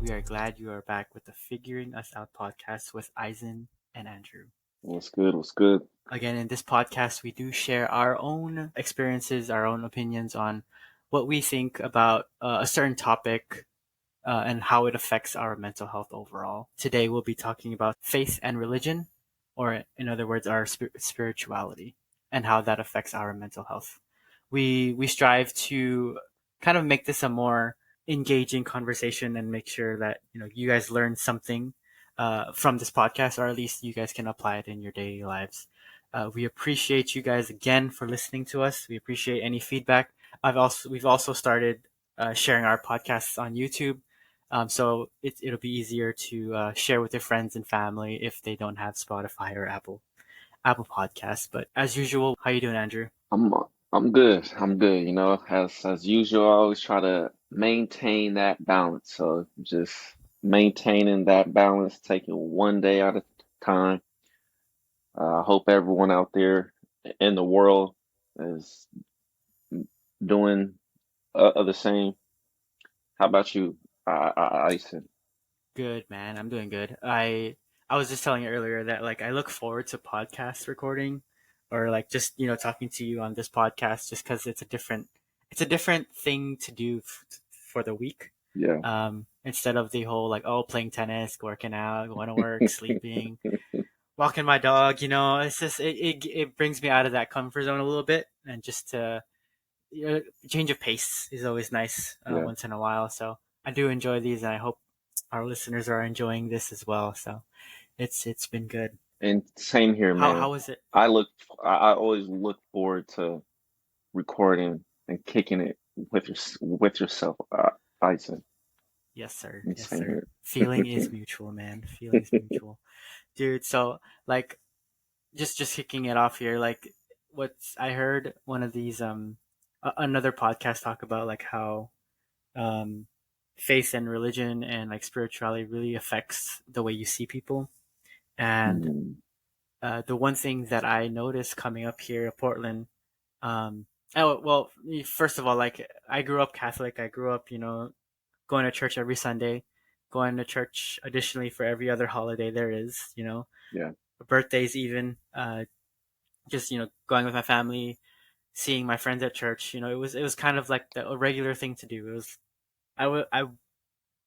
We are glad you are back with the Figuring Us Out podcast with Eisen and Andrew. What's good? What's good? Again, in this podcast, we do share our own experiences, our own opinions on what we think about a certain topic and how it affects our mental health overall. Today, we'll be talking about faith and religion, or in other words, our spirituality, and how that affects our mental health. We strive to kind of make this a more engaging conversation and make sure that you guys learn something from this podcast, or at least you guys can apply it in your daily lives. We appreciate you guys again for listening to us. We appreciate any feedback. We've also started sharing our podcasts on YouTube, so it'll be easier to share with your friends and family if they don't have Spotify or Apple Podcasts. But as usual, how you doing, Andrew? I'm I'm good. I'm good. As usual, I always try to maintain that balance. So just maintaining that balance, taking one day at a time. I hope everyone out there in the world is doing the same. How about you, Ison? Good, man. I'm doing good. I was just telling you earlier that like I look forward to podcast recording, or like just talking to you on this podcast, just because it's a different thing to do for the week. Yeah. Instead of the whole like, oh, playing tennis, working out, going to work, sleeping, walking my dog. It's just it brings me out of that comfort zone a little bit, and just to change of pace is always nice Yeah. once in a while. So I do enjoy these, and I hope our listeners are enjoying this as well. So it's been good. And same here, man. How is it? I look, I always look forward to recording and kicking it with yourself, Ison. Yes, sir. And Yes, same sir. here. Feeling is mutual, man. Feeling is mutual, dude. So like, just kicking it off here. Like, what's I heard one of these another podcast talk about like how um faith and religion and like spirituality really affects the way you see people. And Mhm. the one thing that I noticed coming up here to Portland, um, oh, well, first of all, like I grew up Catholic. I grew up, going to church every Sunday, going to church additionally for every other holiday there is, Yeah. birthdays even, just, going with my family, seeing my friends at church. It was kind of like a regular thing to do. I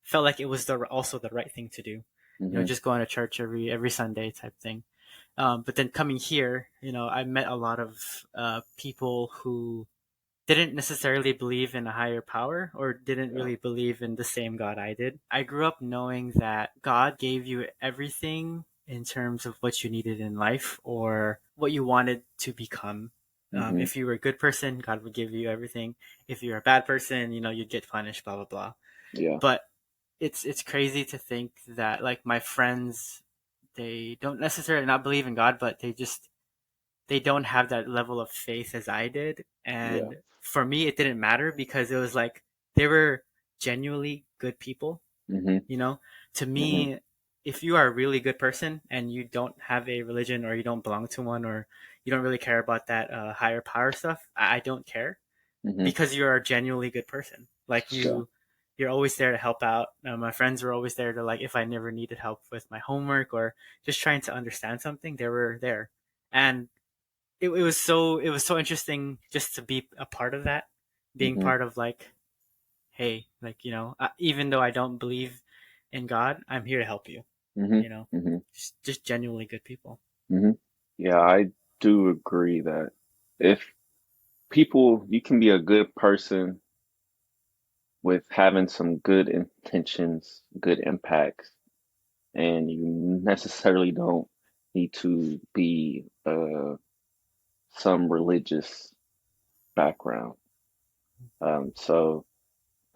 felt like it was also the right thing to do, Hmm. just going to church every Sunday type thing. But then coming here, I met a lot of people who didn't necessarily believe in a higher power, or didn't Yeah. really believe in the same God I did. I grew up knowing that God gave you everything in terms of what you needed in life or what you wanted to become. Hmm. If you were a good person, God would give you everything. If you're a bad person, you'd get punished, blah, blah, blah. Yeah. But it's crazy to think that like my friends, they don't necessarily not believe in God, but they don't have that level of faith as I did. Yeah. And for me, it didn't matter because it was like they were genuinely good people. Hmm. You know, to Hmm. me, if you are a really good person and you don't have a religion, or you don't belong to one, or you don't really care about that higher power stuff, I don't care, Hmm. because you're a genuinely good person. Like Yeah. you're always there to help out. My friends were always there to, like, if I never needed help with my homework or just trying to understand something, they were there. And it was so interesting just to be a part of that, being Hmm. part of like, hey, like, even though I don't believe in God, I'm here to help you. Hmm. You know, Hmm. just genuinely good people. Hmm. Yeah, I do agree that if you can be a good person with having some good intentions, good impacts, and you necessarily don't need to be some religious background. So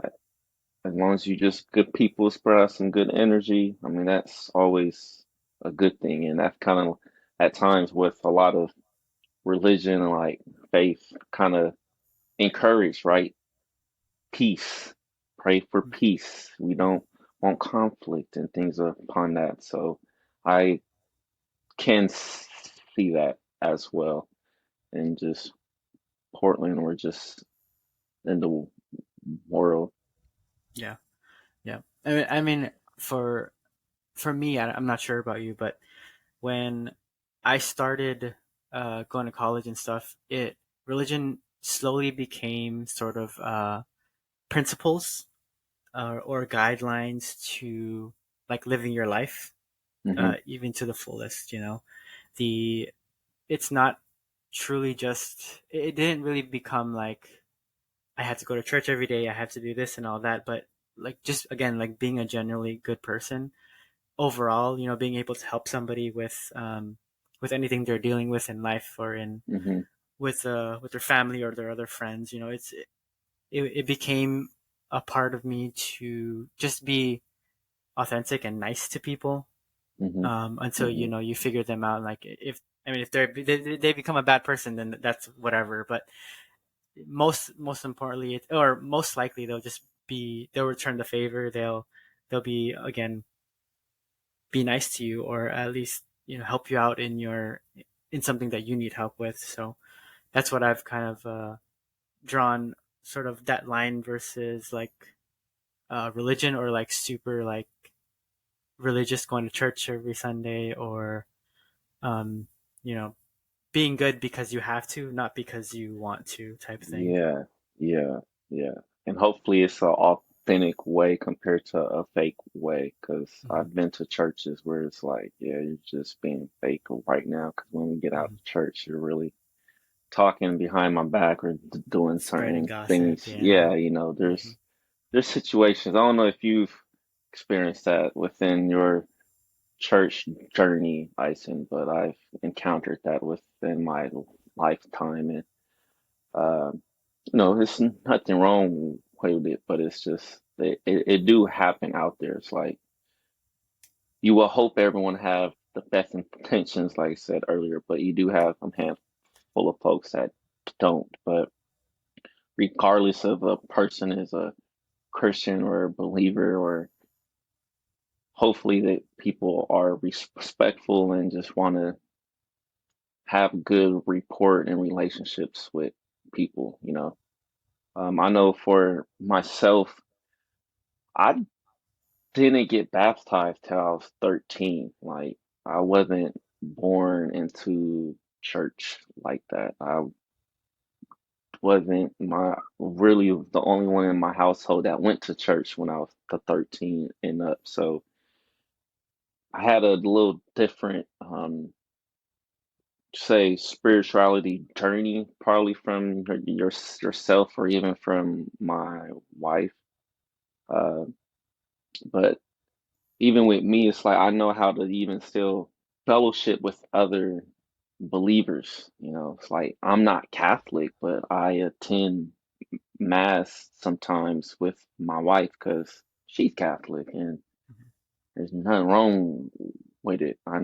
as long as you just good people spread out some good energy, I mean that's always a good thing, and that's kind of at times with a lot of religion and like faith kind of encourage, right? Peace. Pray for peace. We don't want conflict and things upon that. So I can see that as well. And just Portland or just in the world. Yeah, yeah. I mean, for me, I'm not sure about you, but when I started going to college and stuff, it religion slowly became sort of principles or guidelines to like living your life, Hmm. even to the fullest. You know, the it's not truly just. It didn't really become like I have to go to church every day. I have to do this and all that, but like just again like being a generally good person overall, being able to help somebody with anything they're dealing with in life or in Hmm. with their family or their other friends. It became a part of me to just be authentic and nice to people, Hmm. until Hmm. you figure them out. Like if they become a bad person, then that's whatever. But most importantly, or most likely, they'll return the favor. They'll be again be nice to you, or at least help you out in something that you need help with. So that's what I've kind of drawn, sort of that line versus like religion, or like super like religious, going to church every Sunday, or um, you know being good because you have to, not because you want to, type thing. Yeah, yeah, yeah. And hopefully it's an authentic way compared to a fake way. Because Hmm. I've been to churches where it's like, yeah, you're just being fake right now. Because when we get out Hmm. of church, you're really talking behind my back or doing Spreading certain gossip, things. yeah. Yeah, Hmm. there's situations. I don't know if you've experienced that within your church journey, Ison, but I've encountered that within my lifetime. And there's nothing wrong with it, but it's just it do happen out there. It's like you will hope everyone have the best intentions, like I said earlier, but you do have a handful of folks that don't. But regardless of a person is a Christian or a believer, or hopefully that people are respectful and just want to have good rapport and relationships with people. I know for myself, I didn't get baptized till I was 13. Like I wasn't born into church like that. I wasn't my really the only one in my household that went to church when I was 13 and up. So I had a little different say spirituality journey, probably from yourself or even from my wife. Uh, but even with me, it's like I know how to even still fellowship with other believers. It's like I'm not Catholic, but I attend mass sometimes with my wife because she's Catholic, and there's nothing wrong with it. I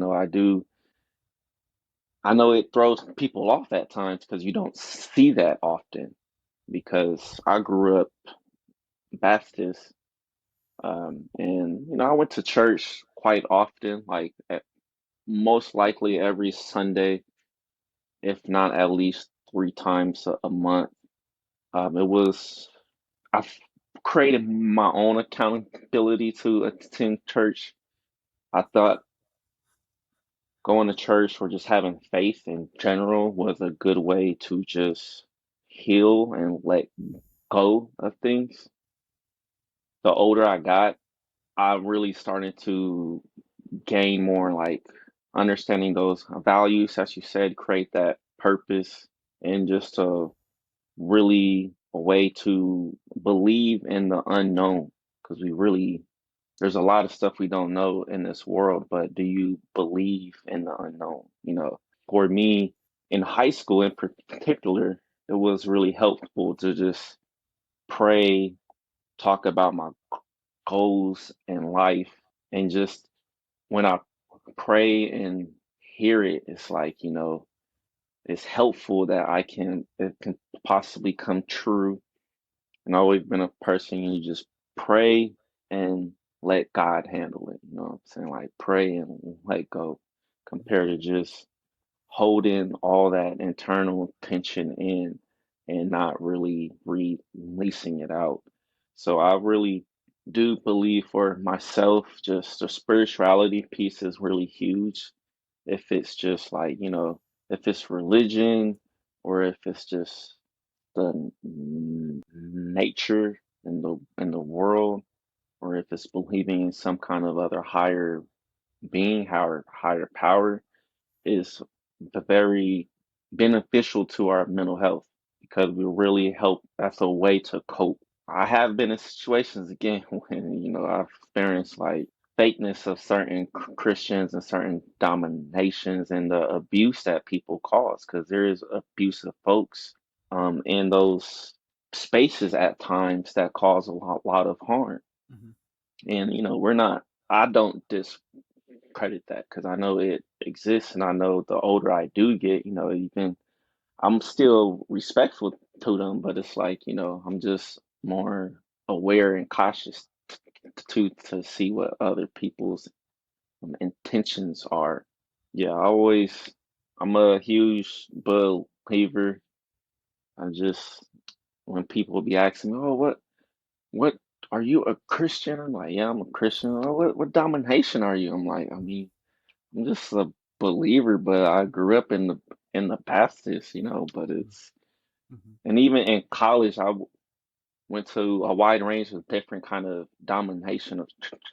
know it throws people off at times because you don't see that often. Because I grew up Baptist, and I went to church quite often, like most likely every Sunday, if not at least 3 times a month. It was I've created my own accountability to attend church. I thought going to church or just having faith in general was a good way to just heal and let go of things. The older I got, I really started to gain more like understanding those values, as you said, create that purpose, and just a really a way to believe in the unknown. Because there's a lot of stuff we don't know in this world, but do you believe in the unknown? For me in high school in particular, it was really helpful to just pray, talk about my goals in life, and just when I pray and hear it, it's like, it's helpful that it can possibly come true. And I've always been a person you just pray and let God handle it. You know what I'm saying? Like pray and let go compared to just holding all that internal tension in and not really releasing it out. So I really do believe for myself, just the spirituality piece is really huge. If it's just like, if it's religion or if it's just the nature in the world, or if it's believing in some kind of other higher being, higher power, is very beneficial to our mental health because we really help. That's a way to cope. I have been in situations again when, I've experienced like fakeness of certain Christians and certain dominations and the abuse that people cause because there is abusive folks in those spaces at times that cause a lot of harm. Hmm. And, I don't discredit that because I know it exists and I know the older I do get, even I'm still respectful to them, but it's like, I'm just more aware and cautious to see what other people's intentions are. Yeah, I'm a huge believer. I just, when people be asking me, oh, what, are you a Christian? I'm like, yeah, I'm a Christian. Oh, what domination are you? I'm like, I mean, I'm just a believer, but I grew up in the Baptist, but it's, Hmm. and even in college, went to a wide range of different kind of domination of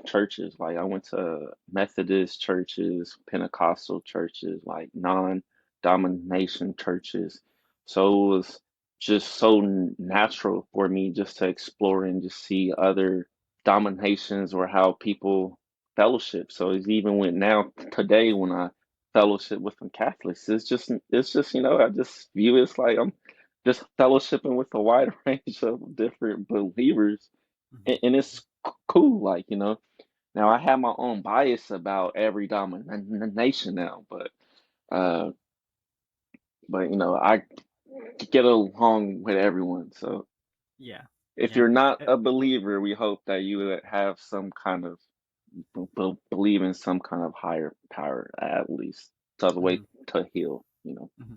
churches. Like I went to Methodist churches, Pentecostal churches, like non-domination churches. So it was just so natural for me just to explore and just see other dominations or how people fellowship. So it's even when now today when I fellowship with some Catholics, it's just I just view it as like I'm just fellowshipping with a wide range of different believers, Hmm. and it's cool. Like now I have my own bias about every domination now, uh, but I get along with everyone. So Yeah. if Yeah. you're not a believer, we hope that you would have some kind of believe in some kind of higher power at least. It's a way Hmm. to heal. Hmm.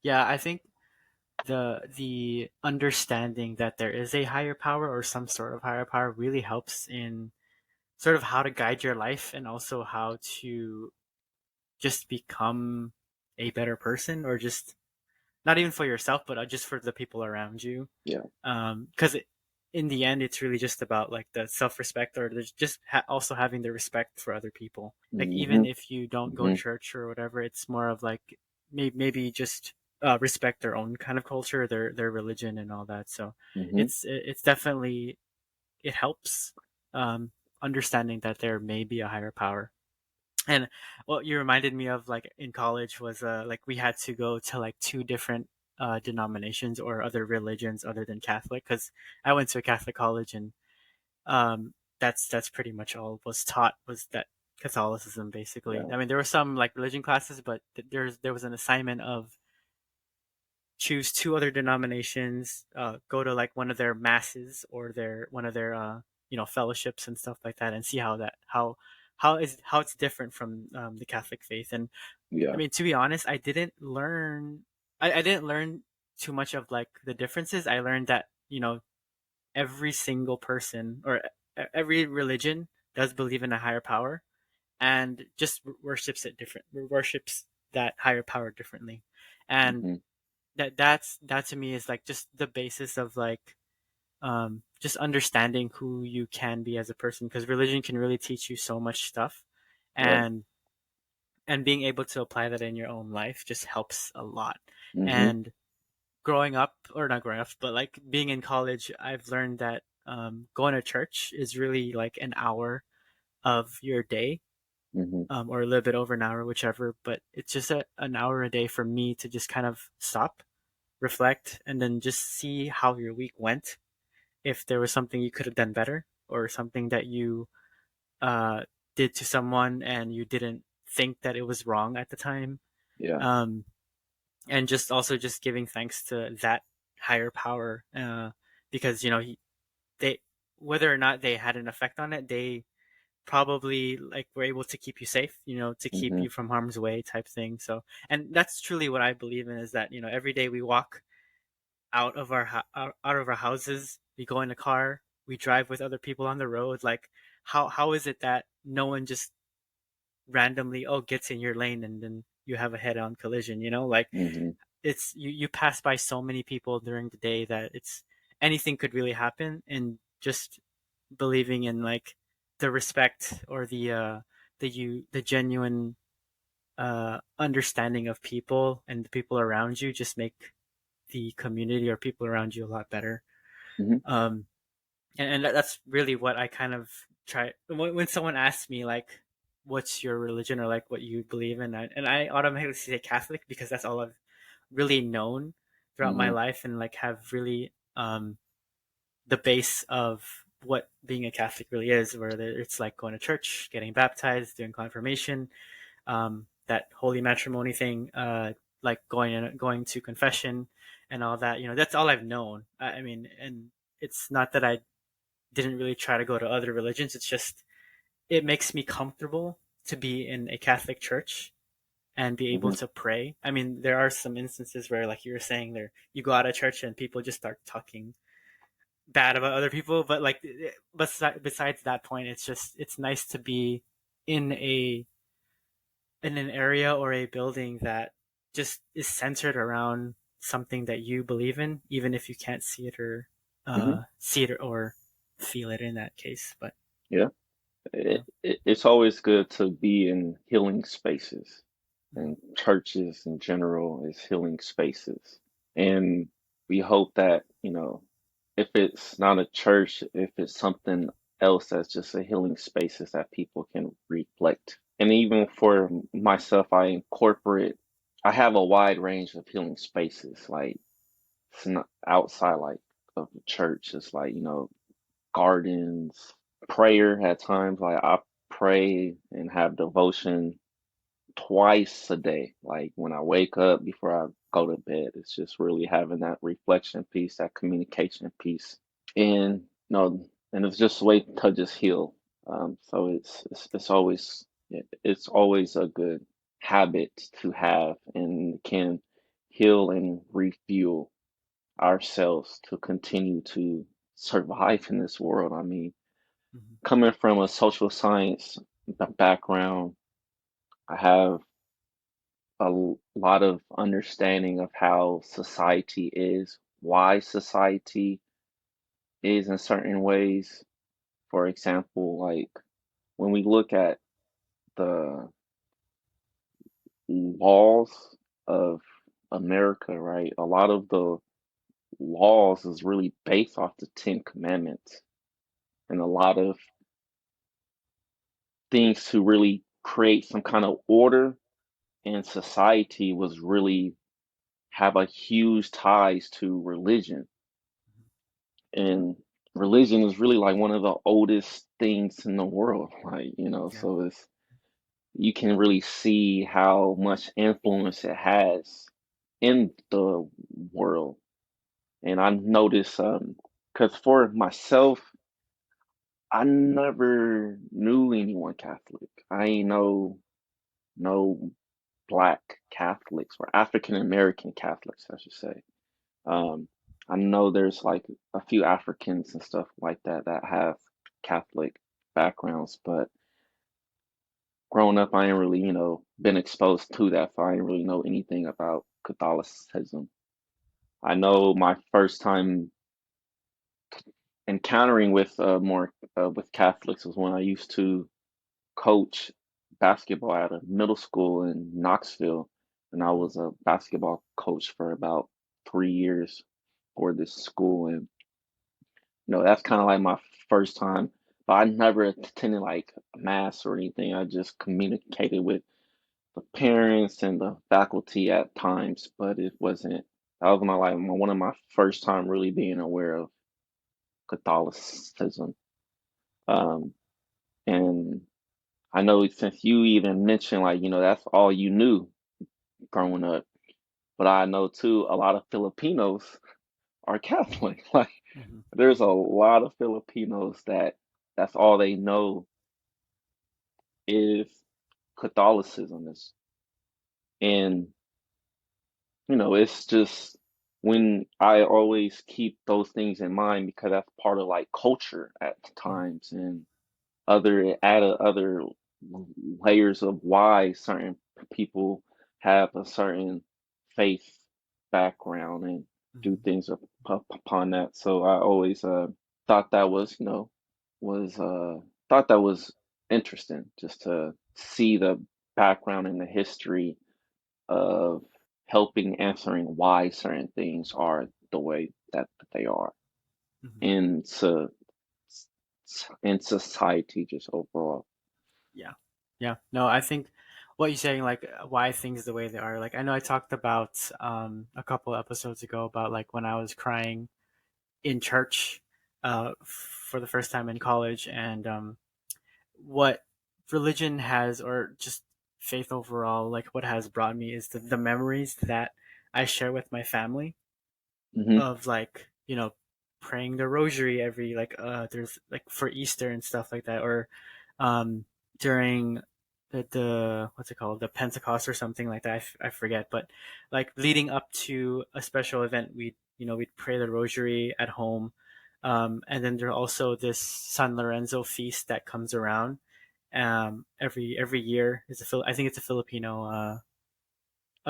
Yeah, I think the understanding that there is a higher power or some sort of higher power really helps in sort of how to guide your life and also how to just become a better person or just not even for yourself but just for the people around you. Yeah. Because in the end it's really just about like the self-respect or just also having the respect for other people, like even Hmm. if you don't go to Hmm. church or whatever, it's more of like maybe just respect their own kind of culture, their religion and all that. So Hmm. it's definitely, it helps um understanding that there may be a higher power. And what you reminded me of, like in college, was like we had to go to like two different denominations or other religions other than Catholic, because I went to a Catholic college, and that's pretty much all was taught, was that Catholicism basically. Yeah. I mean, there were some like religion classes, but there was an assignment of choose two other denominations, go to like one of their masses or their one of their fellowships and stuff like that, and see how it's different from the Catholic faith. And I Yeah. mean, to be honest, I didn't learn too much of like the differences. I learned that every single person or every religion does believe in a higher power and just worships that higher power differently. And Hmm. that to me is like just the basis of like just understanding who you can be as a person, because religion can really teach you so much stuff, Yeah. and being able to apply that in your own life just helps a lot. Hmm. And growing up, or not growing up, but like being in college, I've learned that going to church is really like an hour of your day, Hmm. or a little bit over an hour, whichever. But it's just an hour a day for me to just kind of stop, reflect, and then just see how your week went. If there was something you could have done better, or something that you uh, did to someone and you didn't think that it was wrong at the time, Yeah. um, and just also just giving thanks to that higher power, because they, whether or not they had an effect on it, they probably like were able to keep you safe, to keep Hmm. you from harm's way type thing. So, and that's truly what I believe in, is that every day we walk out of our houses, we go in a car, we drive with other people on the road. Like, how is it that no one just randomly, oh, gets in your lane and then you have a head-on collision? Like, Hmm. it's you pass by so many people during the day that it's anything could really happen. And just believing in like the respect or the genuine understanding of people and the people around you just make the community or people around you a lot better. Hmm. Um, and that's really what I kind of try when someone asks me like, "What's your religion?" or like what you believe in, and I automatically say Catholic because that's all I've really known throughout my Hmm. life, and like have really the base of what being a Catholic really is, whether it's like going to church, getting baptized, doing confirmation, that holy matrimony thing, like going to confession and all that. That's all I've known. I mean, and it's not that I didn't really try to go to other religions. It's just it makes me comfortable to be in a Catholic church and be able Hmm. to pray. I mean, there are some instances where, like you were saying, there you go out of church and people just start talking bad about other people. But like, besides that point, it's nice to be in a in an area or a building that just is centered around something that you believe in, even if you can't Hmm. see it or feel it in that case. But Yeah. yeah. It's always good to be in healing spaces, Mhm. and churches in general is healing spaces. And we hope that, if it's not a church, if it's something else that's just a healing spaces that people can reflect. And even for myself, I have a wide range of healing spaces. Like, it's not outside like of the church. It's like, gardens, prayer at times. Like, I pray and have devotion twice a day. Like, when I wake up before I go to bed, it's just really having that reflection piece, that communication piece, and and it's just a way to just heal. So it's always a good habit to have, and can heal and refuel ourselves to continue to survive in this world. I mean, Mhm. coming from a social science background, I have lot of understanding of how society is, why society is in certain ways. For example, like when we look at the laws of America, right? A lot of the laws is really based off the Ten Commandments, and a lot of things to really create some kind of order in society was really have a huge ties to religion. And religion is really like one of the oldest things in the world. Like, Yeah. so you can really see how much influence it has in the world. And I notice, because for myself, I never knew anyone Catholic. I ain't know no Black Catholics or African American Catholics, I should say. Um, I know there's like a few Africans and stuff like that that have Catholic backgrounds, but growing up, I ain't really, been exposed to that, so I ain't really know anything about Catholicism. I know my first time encountering with more with Catholics was when I used to coach basketball at a middle school in Knoxville, and I was a basketball coach for about 3 years for this school. And that's kind of like my first time. But I never attended like mass or anything. I just communicated with the parents and the faculty at times, but it wasn't. That was one of my first time really being aware of Catholicism. Um, and I know since you even mentioned like that's all you knew growing up, but I know too a lot of Filipinos are Catholic. Like, Mhm. there's a Mhm. lot of Filipinos that's all they know is Catholicism is, and it's just. when I always keep those things in mind because that's part of like culture at Mhm. times, and other add other layers of why certain people have a certain faith background and do Mhm. things upon that. So I always thought that was, was thought that was interesting just to see the background and the history of helping answering why certain things are the way that they are Mhm. in in society just overall. Yeah. Yeah. No, I think what you're saying, like why things the way they are. Like I know I talked about a couple episodes ago about like when I was crying in church for the first time in college, and what religion has, or just faith overall, like what has brought me is the memories that I share with my family Hmm. of like, praying the rosary every like there's like for Easter and stuff like that, or um during the what's it called, the Pentecost or something like that. I forget, but like leading up to a special event, we'd pray the rosary at home. And then there's also this San Lorenzo feast that comes around every year. I think it's a Filipino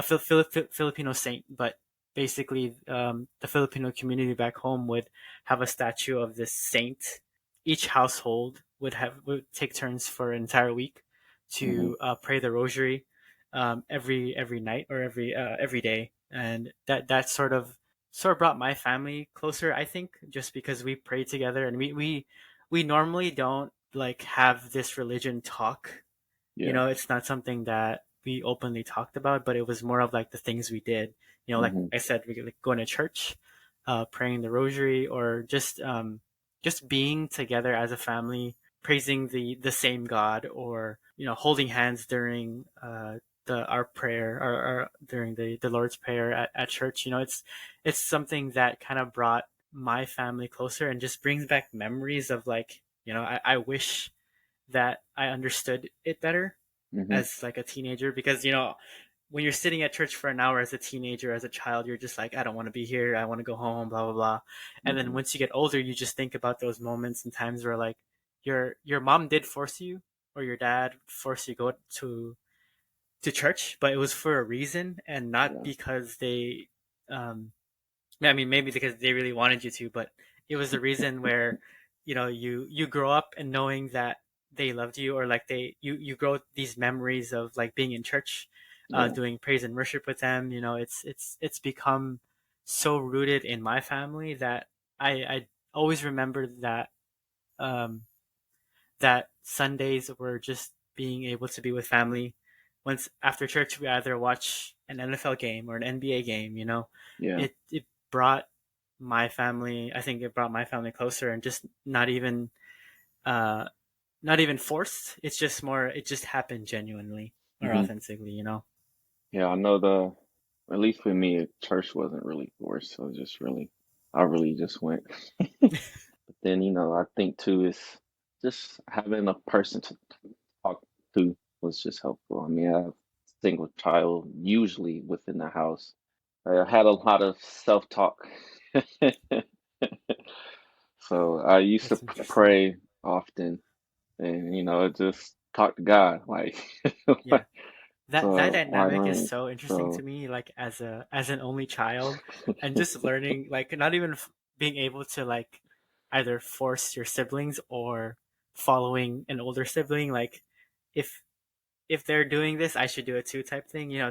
Filipino saint, but basically, the Filipino community back home would have a statue of this saint. Each household would take turns for an entire week Hmm. to pray the rosary every night, or every day, and that sort of brought my family closer. I think just because we pray together, and we normally don't like have this religion talk. Yeah. It's not something that we openly talked about, but it was more of like the things we did. Like Hmm. I said, we like going to church, praying the rosary, or just being together as a family, praising the same God, or holding hands during the our prayer, or during the Lord's Prayer at church. It's something that kind of brought my family closer, and just brings back memories of like, I wish that I understood it better Hmm. as like a teenager, because when you're sitting at church for an hour as a teenager, as a child, you're just like, I don't want to be here, I want to go home, blah blah blah. And then Hmm. once you get older, you just think about those moments and times where like your mom did force you, or your dad forced you go to church, but it was for a reason, and not Yeah. because they I mean, maybe because they really wanted you to, but it was a reason where, you grow up and knowing that they loved you, or like you grow these memories of like being in church, Yeah. doing praise and worship with them. It's become so rooted in my family that I always remember um, that Sundays were just being able to be with family. Once after church, we either watch an NFL game or an NBA game. Yeah. It brought my family. I think it brought my family closer, and just uh, not even forced. It's just more. It just happened genuinely or Hmm. authentically. Yeah. I know at least for me, church wasn't really forced. So just really, I really just went. But then, I think too is just having a person to talk to was just helpful. I mean, I have a single child usually within the house. I had a lot of self-talk. So I used to That's interesting. pray often and, just talk to God. Like, Yeah. That so I dynamic is learned. so interesting to So, me, like as an only child, and just learning, like not even being able to like either force your siblings, or following an older sibling, like if if they're doing this, I should do it too, type thing. You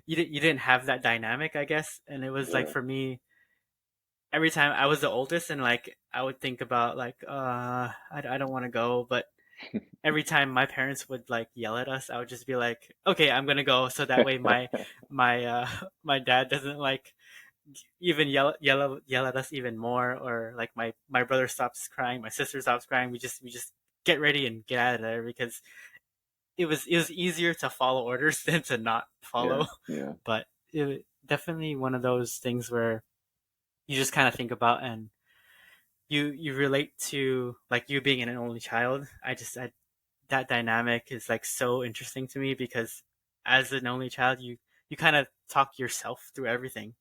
didn't have that dynamic, I guess, and it was like yeah. for me, every time I was the oldest, and like I would think about like I don't want to go, but every time my parents would like yell at us, I would just be like, okay, I'm gonna go, so that way my my dad doesn't like even yell at us even more, or like my brother stops crying, my sister stops crying. We just get ready and get out of there, because it was easier to follow orders than to not Yeah. follow. Yeah. But it definitely one of those things where you just kind of think about, and you relate to like you being an only child. That dynamic is like so interesting to me, because as an only child, you kind of talk yourself through everything,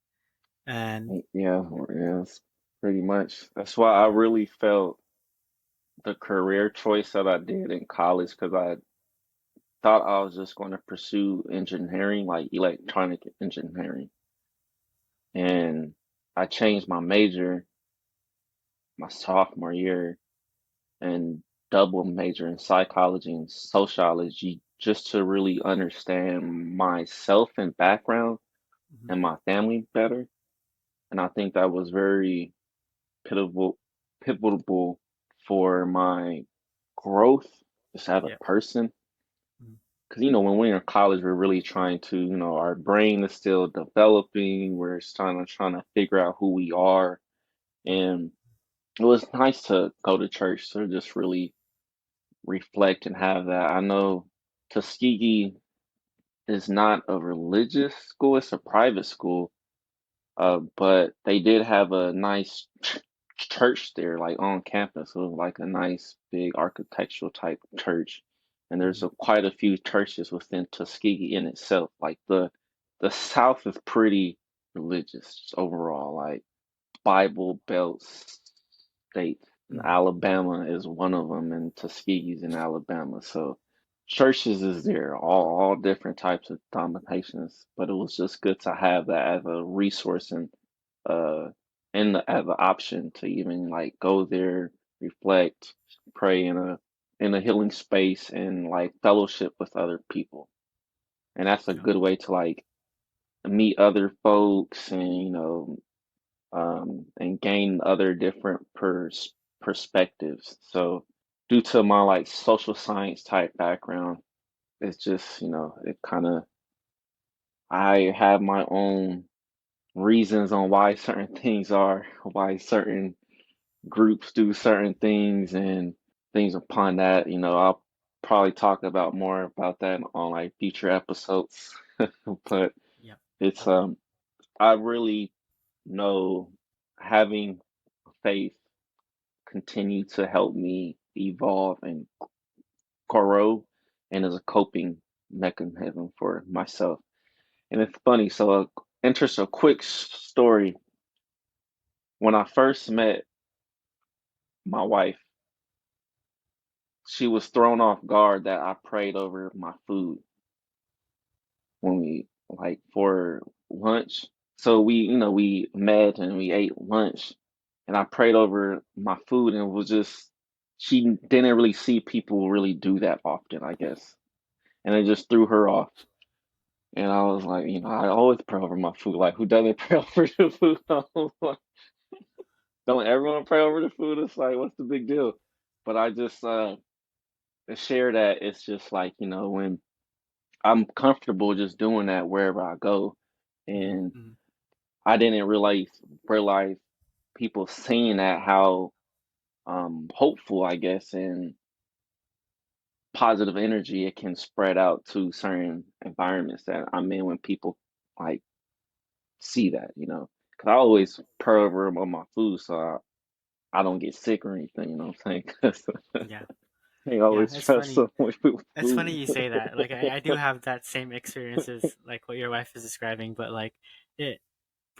And Yeah, yes, pretty much. That's why I really felt the career choice that I did in college because I thought I was just going to pursue engineering, like electronic engineering. And I changed my major my sophomore year and double major in psychology and sociology just to really understand myself and background mhm, and my family better. And I think that was very pivotal, pivotal for my growth just as a yeah, person. mhm, Because, when we're in college, we're really trying to, our brain is still developing. We're trying to figure out who we are. yeah, And it was nice to go to church to just really reflect and have that. I know Tuskegee is not a religious school, it's a private school. But they did have a nice church there, like on campus. It was like a nice big architectural type church. And there's mhm, quite a few churches within Tuskegee in itself. Like the South is pretty religious overall. Like Bible Belt state. And mhm, yeah, Alabama is one of them, and Tuskegee's in Alabama. So churches is there, all different types of denominations. But it was just good to have that as a resource uh as an option to even like go there, reflect, pray in a healing space and like fellowship with other people. And that's a yeah, good way to like meet other folks and and gain other different perspectives. So, due to my like social science type background, it's just it kind of I have my own reasons on why certain things are, why certain groups do certain things, and things upon that. I'll probably talk about more about that on like future episodes, but yeah, it's I really know having faith continue to help me evolve and grow and as a coping mechanism for myself. And it's funny, so a quick story. When I first met my wife, she was thrown off guard that I prayed over my food when we like for lunch. So we met and we ate lunch and I prayed over my food and it was just she didn't really see people really do that often, I guess. And it just threw her off. And I was like, I always pray over my food. Like, who doesn't pray over the food? I was like, don't everyone pray over the food? It's like, what's the big deal? But I just to share that it's just like, when I'm comfortable just doing that wherever I go. mhm, And mhm, I didn't realize people seeing that how hopeful, I guess, and positive energy it can spread out to certain environments that I'm in when people like see that. Because I always purr over 'em on my food so I don't get sick or anything, you know what I'm saying? 'Cause yeah, I yeah. always It's trust funny. someone with It's funny food. you say that. Like I do have that same experiences, like what your wife is describing, but like it.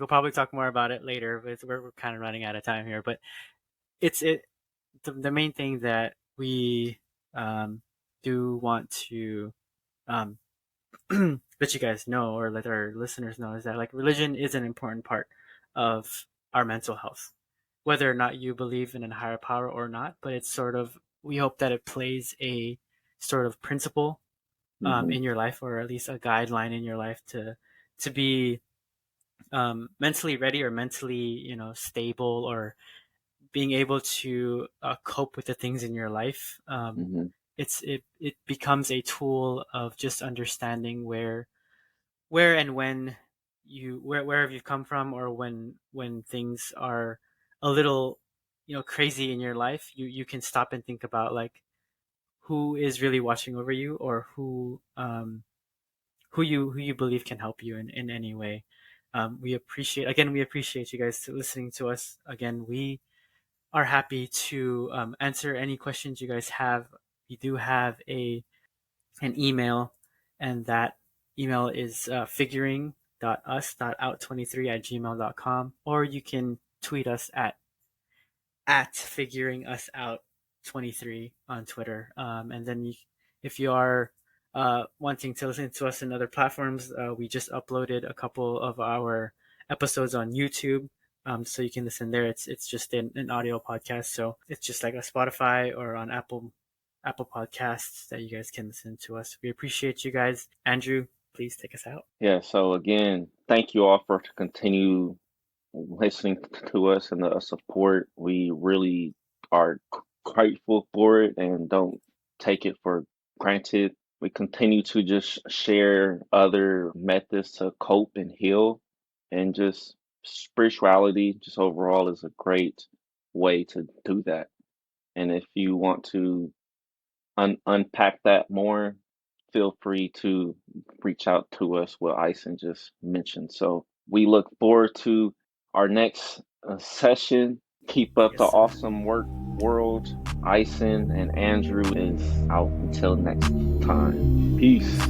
We'll probably talk more about it later. But we're kind of running out of time here. But it's it. The main thing that we um, do want to um, let you guys know or let our listeners know is that like religion is an important part of our mental health, whether or not you believe in a higher power or not. But it's sort of we hope that it plays a sort of principle Hmm. in your life, or at least a guideline in your life to be mentally ready or mentally stable or being able to cope with the things in your life. Hmm. It becomes a tool of just understanding where and when wherever you've come from, or when things are a little crazy in your life, you can stop and think about like who is really watching over you, or who you believe can help you in any way. We appreciate you guys listening to us again. We are happy to answer any questions you guys have. We do have a an email, and that email is figuring. figuringusout23@gmail.com, or you can tweet us at figuringusout23 on Twitter. And then if you are wanting to listen to us in other platforms, we just uploaded a couple of our episodes on YouTube. So you can listen there. It's just an audio podcast, so it's just like a Spotify or on Apple Podcasts that you guys can listen to us. We appreciate you guys. Andrew, please take us out. Yeah, so again, thank you all for to continue listening to us and the support. We really are grateful for it and don't take it for granted. We continue to just share other methods to cope and heal, and just spirituality, just overall, is a great way to do that. And if you want to unpack that more, feel free to reach out to us, what Ison just mentioned. So we look forward to our next session. Keep up the Yes, sir. awesome work, world. Ison and Andrew is out until next time. Peace.